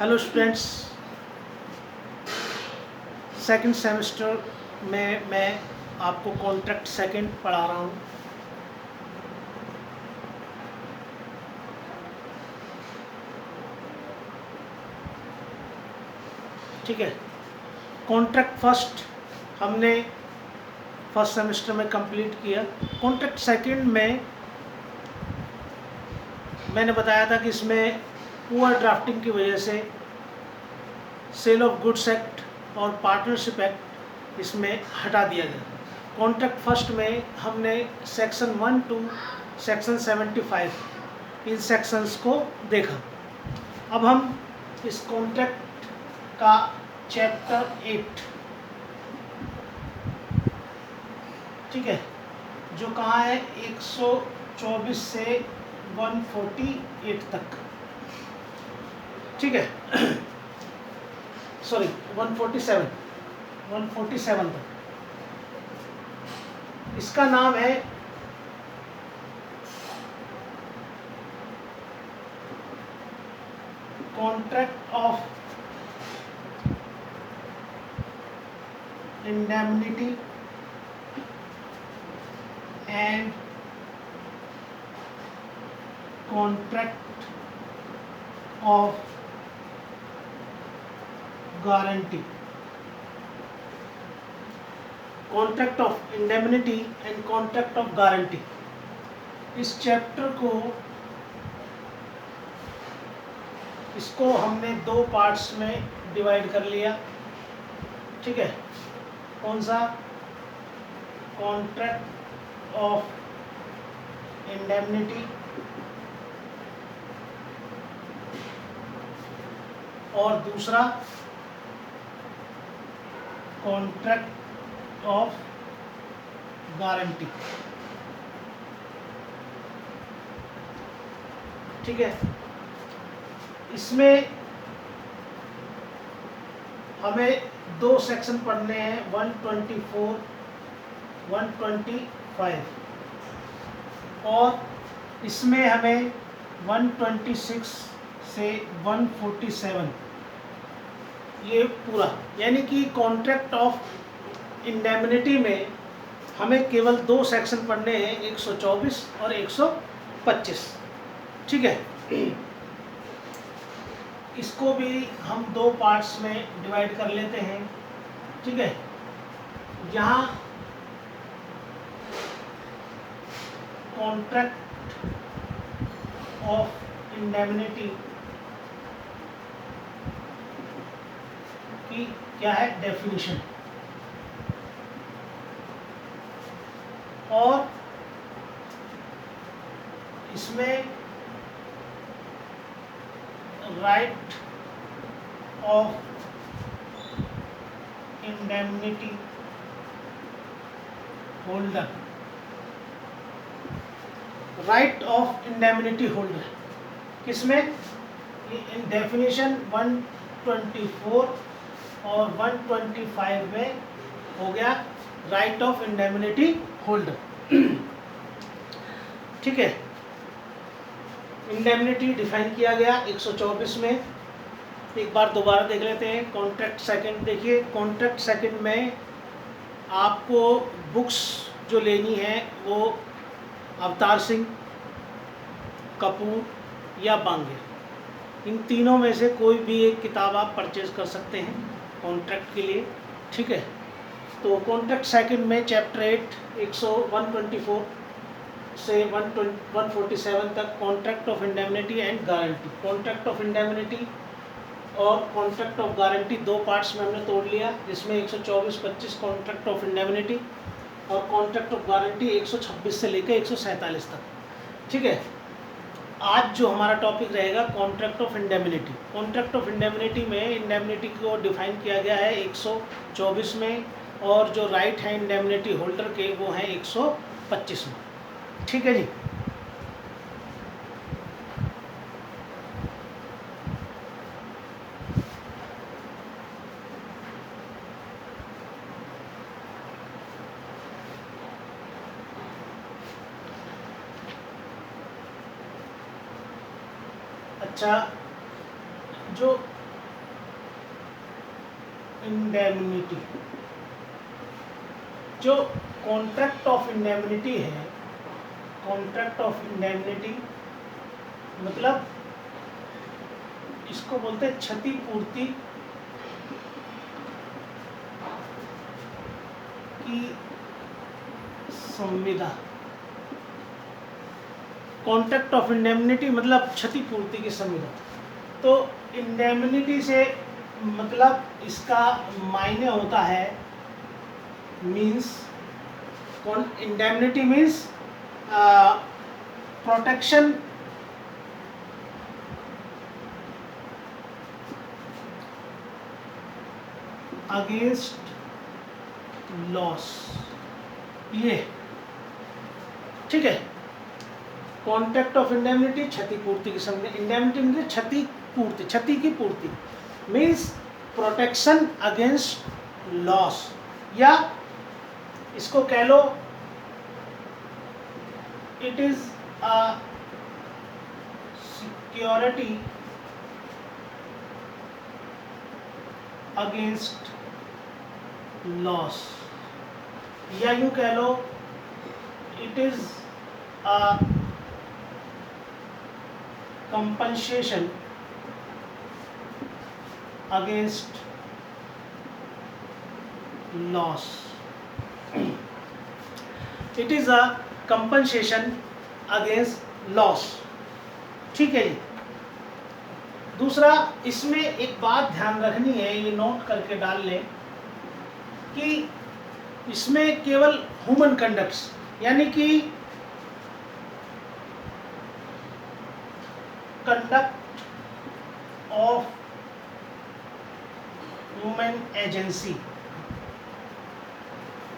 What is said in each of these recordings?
Hello students, second semester में मैं आपको कॉन्ट्रैक्ट सेकंड पढ़ा रहा हूँ। ठीक है, कॉन्ट्रैक्ट फर्स्ट हमने फर्स्ट सेमेस्टर में कंप्लीट किया। कॉन्ट्रैक्ट सेकंड में मैंने बताया था कि इसमें पुअर ड्राफ्टिंग की वजह से सेल ऑफ गुड्स एक्ट और पार्टनरशिप एक्ट इसमें हटा दिया गया। कॉन्ट्रैक्ट फर्स्ट में हमने सेक्शन 1 टू सेक्शन 75 इन सेक्शंस को देखा। अब हम इस कॉन्ट्रैक्ट का चैप्टर 8, ठीक है, जो कहाँ है 124 से 148 तक, ठीक है, सॉरी 147 तक। इसका नाम है contract of indemnity and contract of guarantee. Contract of indemnity and contract of guarantee, इस चैप्टर को इसको हमने दो पार्ट्स में डिवाइड कर लिया। ठीक है, कौन सा? कॉन्ट्रैक्ट ऑफ इंडेमनिटी और दूसरा कॉन्ट्रैक्ट ऑफ गारंटी। ठीक है, इसमें हमें दो सेक्शन पढ़ने हैं, 124, 125, और इसमें हमें 126 से 147 ये पूरा, यानी कि कॉन्ट्रैक्ट ऑफ इंडेमनिटी में हमें केवल दो सेक्शन पढ़ने हैं, 124 और 125। ठीक है, इसको भी हम दो पार्ट्स में डिवाइड कर लेते हैं। ठीक है, यहाँ कॉन्ट्रैक्ट ऑफ इंडेमनिटी की क्या है डेफिनेशन, और इसमें right of indemnity holder, right of indemnity holder किसमें? इन डेफिनेशन 124 और 125 में हो गया राइट ऑफ इंडेमनिटी होल्डर। ठीक है, इंडेमनिटी डिफाइन किया गया 124 में। एक बार दोबारा देख लेते हैं। कॉन्ट्रैक्ट सेकंड देखिए, कॉन्ट्रैक्ट सेकंड में आपको बुक्स जो लेनी है वो अवतार सिंह, कपूर या बांगे, इन तीनों में से कोई भी एक किताब आप परचेज कर सकते हैं कॉन्ट्रैक्ट के लिए। ठीक है, तो कॉन्ट्रैक्ट सेकंड में चैप्टर 8 124 से 147 तक contract of indemnity and guarantee. Contract of indemnity और कॉन्ट्रैक्ट ऑफ गारंटी दो पार्ट्स में हमने तोड़ लिया, जिसमें 124-25 कॉन्ट्रैक्ट ऑफ इंडेमनिटी और कॉन्ट्रैक्ट ऑफ गारंटी 126 से लेकर 147 तक। ठीक है, आज जो हमारा टॉपिक रहेगा contract of indemnity. Contract of indemnity में इंडेमनिटी को डिफाइन किया गया है 124 में, और जो राइट है इंडेमनिटी होल्डर के वो हैं 125 में। ठीक है जी, अच्छा, जो इंडेमनिटी, जो कॉन्ट्रैक्ट ऑफ इंडेमनिटी है, कॉन्ट्रैक्ट ऑफ इंडेमनिटी मतलब इसको बोलते हैं क्षतिपूर्ति की संविदा। कॉन्ट्रैक्ट ऑफ इंडेमनिटी मतलब क्षतिपूर्ति की संविदा। तो इंडेमनिटी से मतलब इसका मायने होता है, means indemnity means protection against loss, ये ठीक है। कॉन्ट्रैक्ट ऑफ इंडेमनिटी क्षतिपूर्ति की संविदा। इंडेमनिटी मतलब क्षतिपूर्ति, क्षति की पूर्ति, मीन्स प्रोटेक्शन अगेंस्ट लॉस, या इसको कह लो it is a security against loss, या यूं कह लो it is a compensation against loss. It is a compensation against loss, ठीक है जी। दूसरा, इसमें एक बात ध्यान रखनी है, ये नोट करके डाल लें कि इसमें केवल ह्यूमन कंडक्ट्स यानी कि conduct of human agency,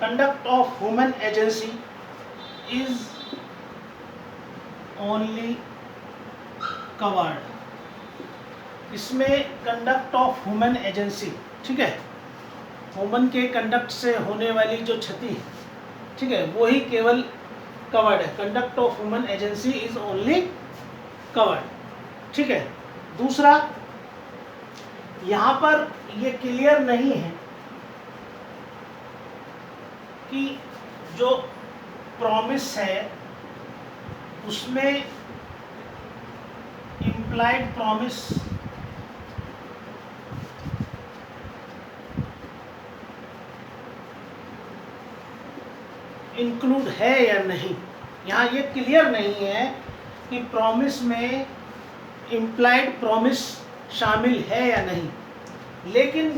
conduct of human agency is only covered. इसमें कंडक्ट ऑफ ह्यूमन एजेंसी, ठीक है, ह्यूमन के कंडक्ट से होने वाली जो क्षति, ठीक है, वो ही केवल कवर्ड है। Conduct of human agency is only covered, ठीक है। दूसरा, यहाँ पर ये क्लियर नहीं है कि जो प्रॉमिस है उसमें इम्प्लाइड प्रॉमिस इंक्लूड है या नहीं। यहाँ ये क्लियर नहीं है कि प्रॉमिस में इम्प्लाइड प्रॉमिस शामिल है या नहीं, लेकिन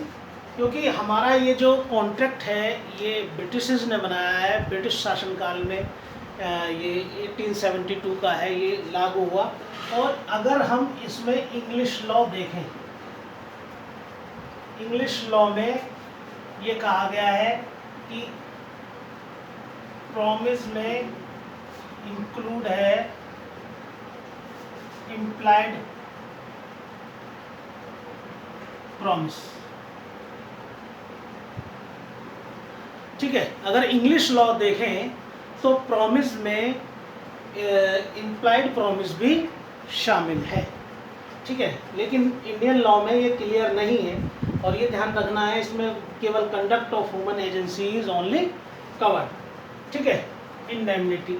क्योंकि हमारा ये जो कॉन्ट्रैक्ट है ये ब्रिटिशर्स ने बनाया है, ब्रिटिश शासनकाल में ये 1872 का है, ये लागू हुआ। और अगर हम इसमें इंग्लिश लॉ देखें, इंग्लिश लॉ में ये कहा गया है कि प्रॉमिस में इंक्लूड है इम्प्लाइड प्रॉमिस, ठीक है। अगर इंग्लिश लॉ देखें तो प्रॉमिस में इम्प्लाइड प्रॉमिस भी शामिल है, ठीक है, लेकिन इंडियन लॉ में ये क्लियर नहीं है। और ये ध्यान रखना है, इसमें केवल conduct of human agency is only covered, ठीक है। इंडेमनिटी,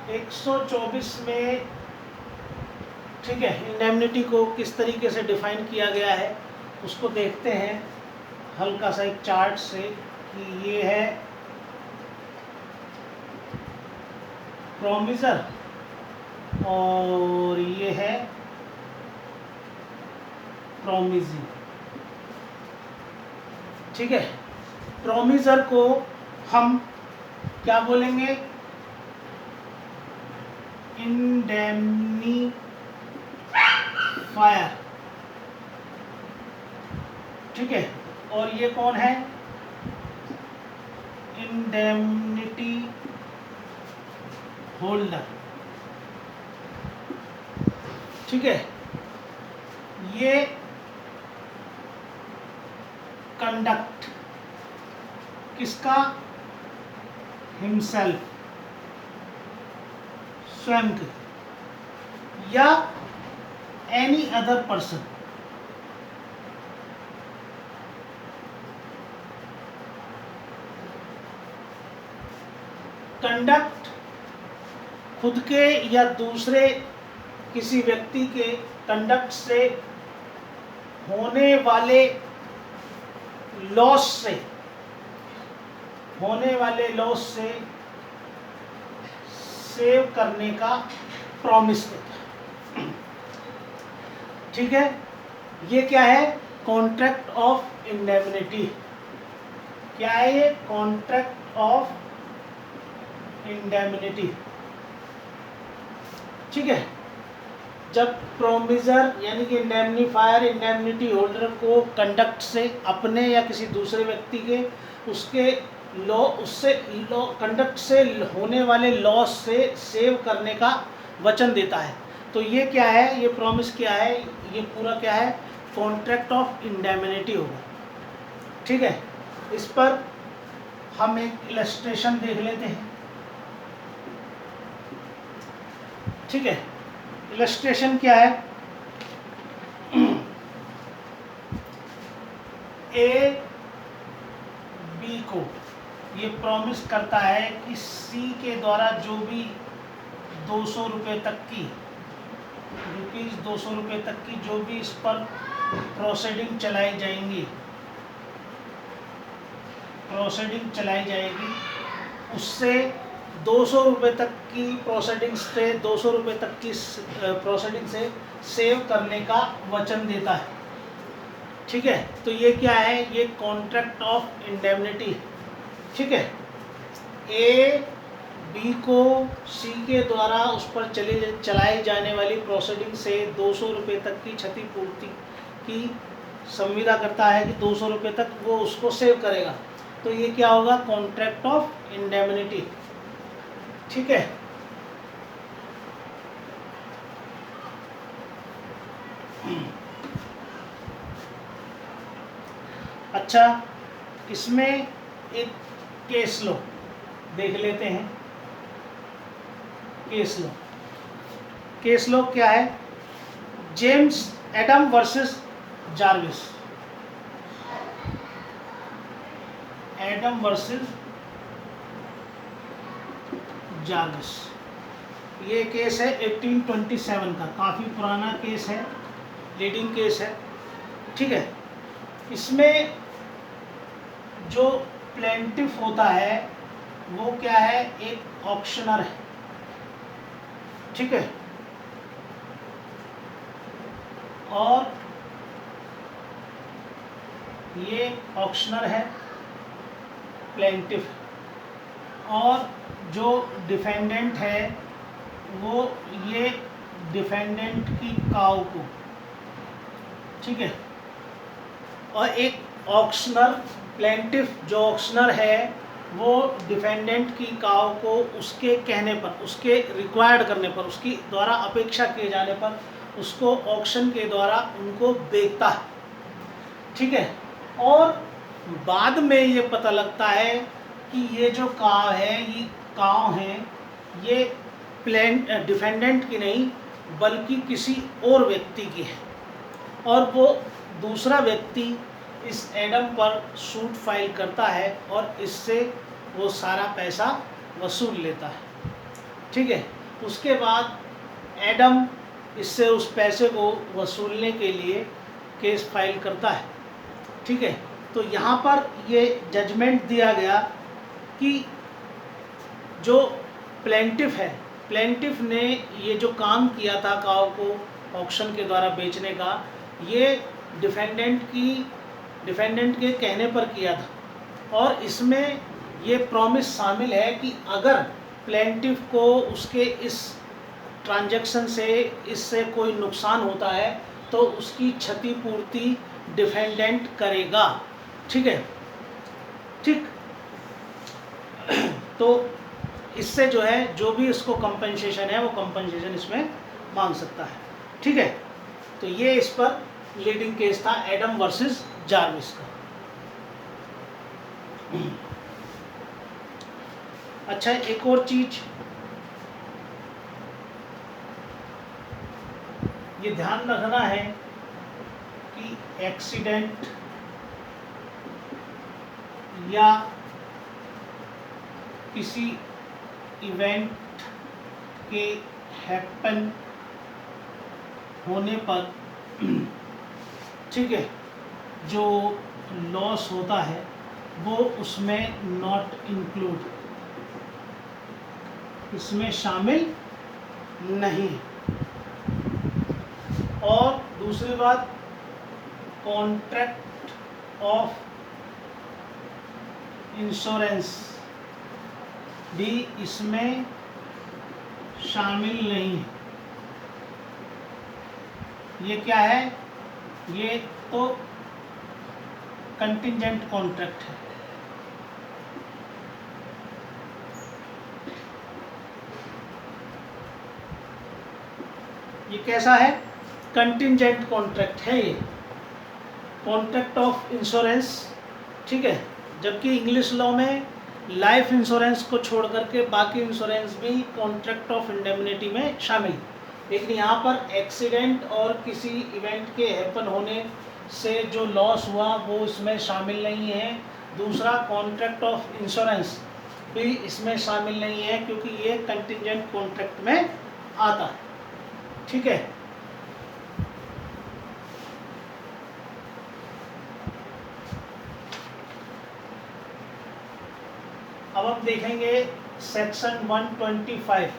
एक 124 में, ठीक है, इंडेमनिटी को किस तरीके से डिफाइन किया गया है उसको देखते हैं हल्का सा एक चार्ट से कि ये है प्रॉमिसर और ये है प्रॉमिजी, ठीक है। प्रॉमिसर को हम क्या बोलेंगे, इंडेमनीफायर, ठीक है। और ये कौन है, इंडेमनिटी होल्डर, ठीक है। ये कंडक्ट किसका, हिमसेल्फ, स्वयं के, या एनी अदर पर्सन, कंडक्ट खुद के या दूसरे किसी व्यक्ति के कंडक्ट से होने वाले लॉस से सेव करने का प्रॉमिस देता है। ठीक है, ये क्या है, कॉन्ट्रैक्ट ऑफ इंडेमनिटी। क्या है ये, कॉन्ट्रैक्ट ऑफ इंडेमनिटी। ठीक है, जब प्रोमिजर यानी कि इंडेमनीफायर इंडेमनिटी होल्डर को कंडक्ट से अपने या किसी दूसरे व्यक्ति के उसके कंडक्ट से होने वाले लॉस से सेव करने का वचन देता है, तो ये क्या है, ये प्रॉमिस क्या है, ये पूरा क्या है, कॉन्ट्रैक्ट ऑफ इंडेमनिटी होगा। ठीक है, इस पर हम एक इलस्ट्रेशन देख लेते हैं। ठीक है, इलस्ट्रेशन क्या है, ए बी को ये प्रॉमिस करता है कि सी के द्वारा जो भी 200 रुपये तक की ₹200 तक की जो भी इस पर प्रोसीडिंग चलाई जाएगी उससे 200 रुपये तक की प्रोसीडिंग से 200 रुपये तक की प्रोसीडिंग से सेव करने का वचन देता है। ठीक है, तो ये क्या है, ये कॉन्ट्रैक्ट ऑफ इंडेमनिटी। ठीक है, ए बी को सी के द्वारा उस पर चलाई जाने वाली प्रोसीडिंग से 200 रुपये तक की क्षतिपूर्ति की संविदा करता है कि 200 रुपये तक वो उसको सेव करेगा, तो ये क्या होगा, कॉन्ट्रैक्ट ऑफ इंडेमनिटी। ठीक है, अच्छा, इसमें एक केस लो देख लेते हैं। केस लो क्या है, James Adam versus Jarvis. Adam versus Jarvis, ये केस है 1827 का, काफ़ी पुराना केस है, लीडिंग केस है। ठीक है, इसमें जो प्लेंटिफ होता है वो क्या है, एक ऑक्शनर है। ठीक है, और ये ऑक्शनर है प्लेंटिफ, और जो डिफेंडेंट है वो ये डिफेंडेंट की काऊ को। ठीक है, और एक ऑक्शनर प्लेंटिफ जो ऑक्शनर है वो डिफेंडेंट की काऊ को उसके कहने पर, उसके रिक्वायर्ड करने पर, उसकी द्वारा अपेक्षा किए जाने पर उसको ऑक्शन के द्वारा उनको बेचता है। ठीक है, और बाद में ये पता लगता है कि ये जो काव है, ये काव हैं, ये डिफेंडेंट की नहीं बल्कि किसी और व्यक्ति की है, और वो दूसरा व्यक्ति इस एडम पर सूट फाइल करता है और इससे वो सारा पैसा वसूल लेता है। ठीक है, उसके बाद एडम इससे उस पैसे को वसूलने के लिए केस फाइल करता है। ठीक है, तो यहाँ पर ये जजमेंट दिया गया कि जो प्लेंटिफ है, प्लेंटिफ ने ये जो काम किया था काव को ऑक्शन के द्वारा बेचने का, ये डिफेंडेंट के कहने पर किया था, और इसमें ये प्रॉमिस शामिल है कि अगर प्लेंटिफ को उसके इस ट्रांजैक्शन से इससे कोई नुकसान होता है तो उसकी क्षतिपूर्ति डिफेंडेंट करेगा। ठीक है, ठीक, तो इससे जो है जो भी इसको कंपनसेशन है वो कंपनसेशन इसमें मांग सकता है। ठीक है, तो ये इस पर लीडिंग केस था एडम वर्सेस जार्विस का। अच्छा, एक और चीज ये ध्यान रखना है कि एक्सीडेंट या किसी इवेंट के हैपन होने पर ठीक है, जो लॉस होता है वो उसमें नॉट इंक्लूड, इसमें शामिल नहीं। और दूसरी बात, कॉन्ट्रैक्ट ऑफ इंश्योरेंस भी इसमें शामिल नहीं है। ये क्या है? ये तो कंटिंजेंट कॉन्ट्रैक्ट है। ये कैसा है? कंटिंजेंट कॉन्ट्रैक्ट है ये, कॉन्ट्रैक्ट ऑफ इंश्योरेंस, ठीक है। जबकि इंग्लिश लॉ में लाइफ इंश्योरेंस को छोड़ करके बाकी इंश्योरेंस भी कॉन्ट्रैक्ट ऑफ इंडेमनिटी में शामिल, लेकिन यहाँ पर एक्सीडेंट और किसी इवेंट के हैपन होने से जो लॉस हुआ वो इसमें शामिल नहीं है। दूसरा, कॉन्ट्रैक्ट ऑफ इंश्योरेंस भी इसमें शामिल नहीं है क्योंकि ये कंटिंजेंट कॉन्ट्रैक्ट में आता है, ठीक है। अब हम देखेंगे section 125,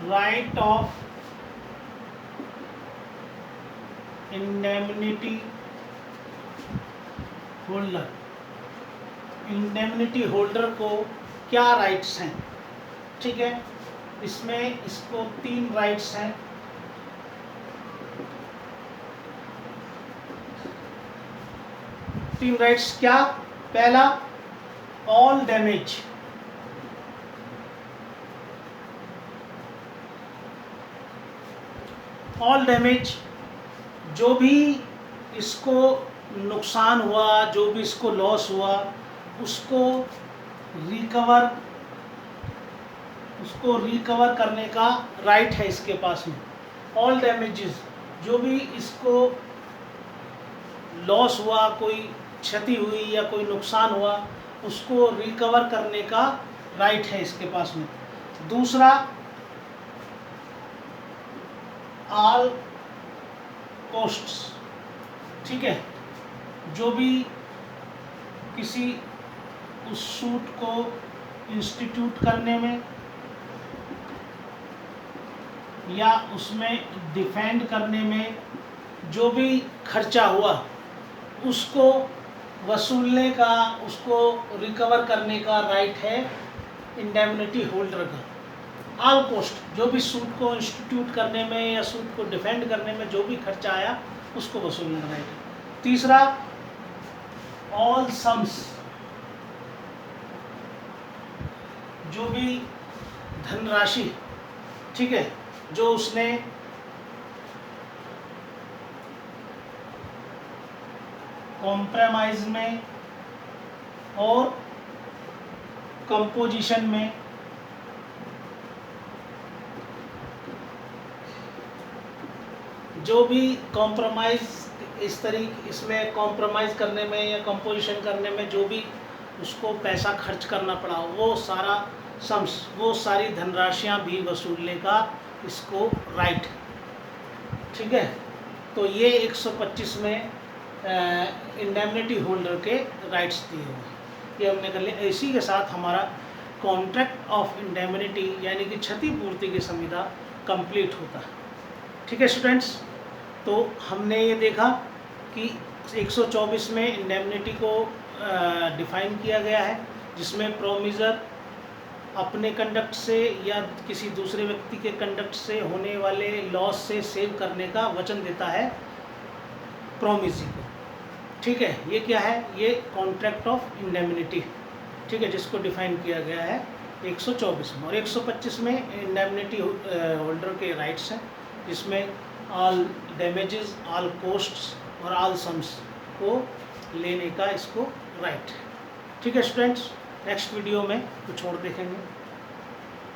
right of indemnity holder. Indemnity holder को क्या राइट्स हैं, ठीक है। इसमें इसको 3 राइट्स हैं। तीन राइट्स क्या? पहला, ऑल डैमेज, ऑल डैमेज, जो भी इसको नुकसान हुआ, जो भी इसको लॉस हुआ, उसको रिकवर करने का राइट है इसके पास में। ऑल डैमेजेस, जो भी इसको लॉस हुआ, कोई क्षति हुई या कोई नुकसान हुआ, उसको रिकवर करने का राइट है इसके पास में। दूसरा, ऑल कॉस्ट्स, ठीक है, जो भी किसी उस सूट को इंस्टीट्यूट करने में या उसमें डिफेंड करने में जो भी खर्चा हुआ, उसको वसूलने का, उसको रिकवर करने का राइट है इंडेमनिटी होल्डर का। ऑल कॉस्ट, जो भी सूट को इंस्टीट्यूट करने में या सूट को डिफेंड करने में जो भी खर्चा आया, उसको वसूलने का राइट है। तीसरा, ऑल सम्स, जो भी धनराशि, ठीक है, जो उसने कॉम्प्रोमाइज में और कंपोजिशन में जो भी कॉम्प्रोमाइज, इस तरीके इसमें कॉम्प्रोमाइज़ करने में या कंपोजिशन करने में जो भी उसको पैसा खर्च करना पड़ा, वो सारा सम्स, वो सारी धनराशियाँ भी वसूलने का इसको राइट, ठीक है। तो ये 125 में इंडेमनिटी होल्डर के राइट्स दिए हुए, ये हमने कर लिया। इसी के साथ हमारा कॉन्ट्रैक्ट ऑफ इंडेमनिटी यानी कि क्षतिपूर्ति की संविदा कंप्लीट होता है, ठीक है स्टूडेंट्स। तो हमने ये देखा कि 124 में इंडेमनिटी को डिफाइन किया गया है, जिसमें प्रोमिजर अपने कंडक्ट से या किसी दूसरे व्यक्ति के कंडक्ट से होने वाले लॉस से सेव करने का वचन देता है प्रोमिसी को, ठीक है। ये क्या है? ये कॉन्ट्रैक्ट ऑफ इंडेमनिटी, ठीक है, जिसको डिफाइन किया गया है 124 में। और 125 में इंडेमनिटी होल्डर के राइट्स हैं, जिसमें ऑल डैमेजेस, ऑल कॉस्ट्स और ऑल सम्स को लेने का इसको राइट है। ठीक है स्टूडेंट्स, नेक्स्ट वीडियो में कुछ और देखेंगे।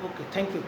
Okay, thank you.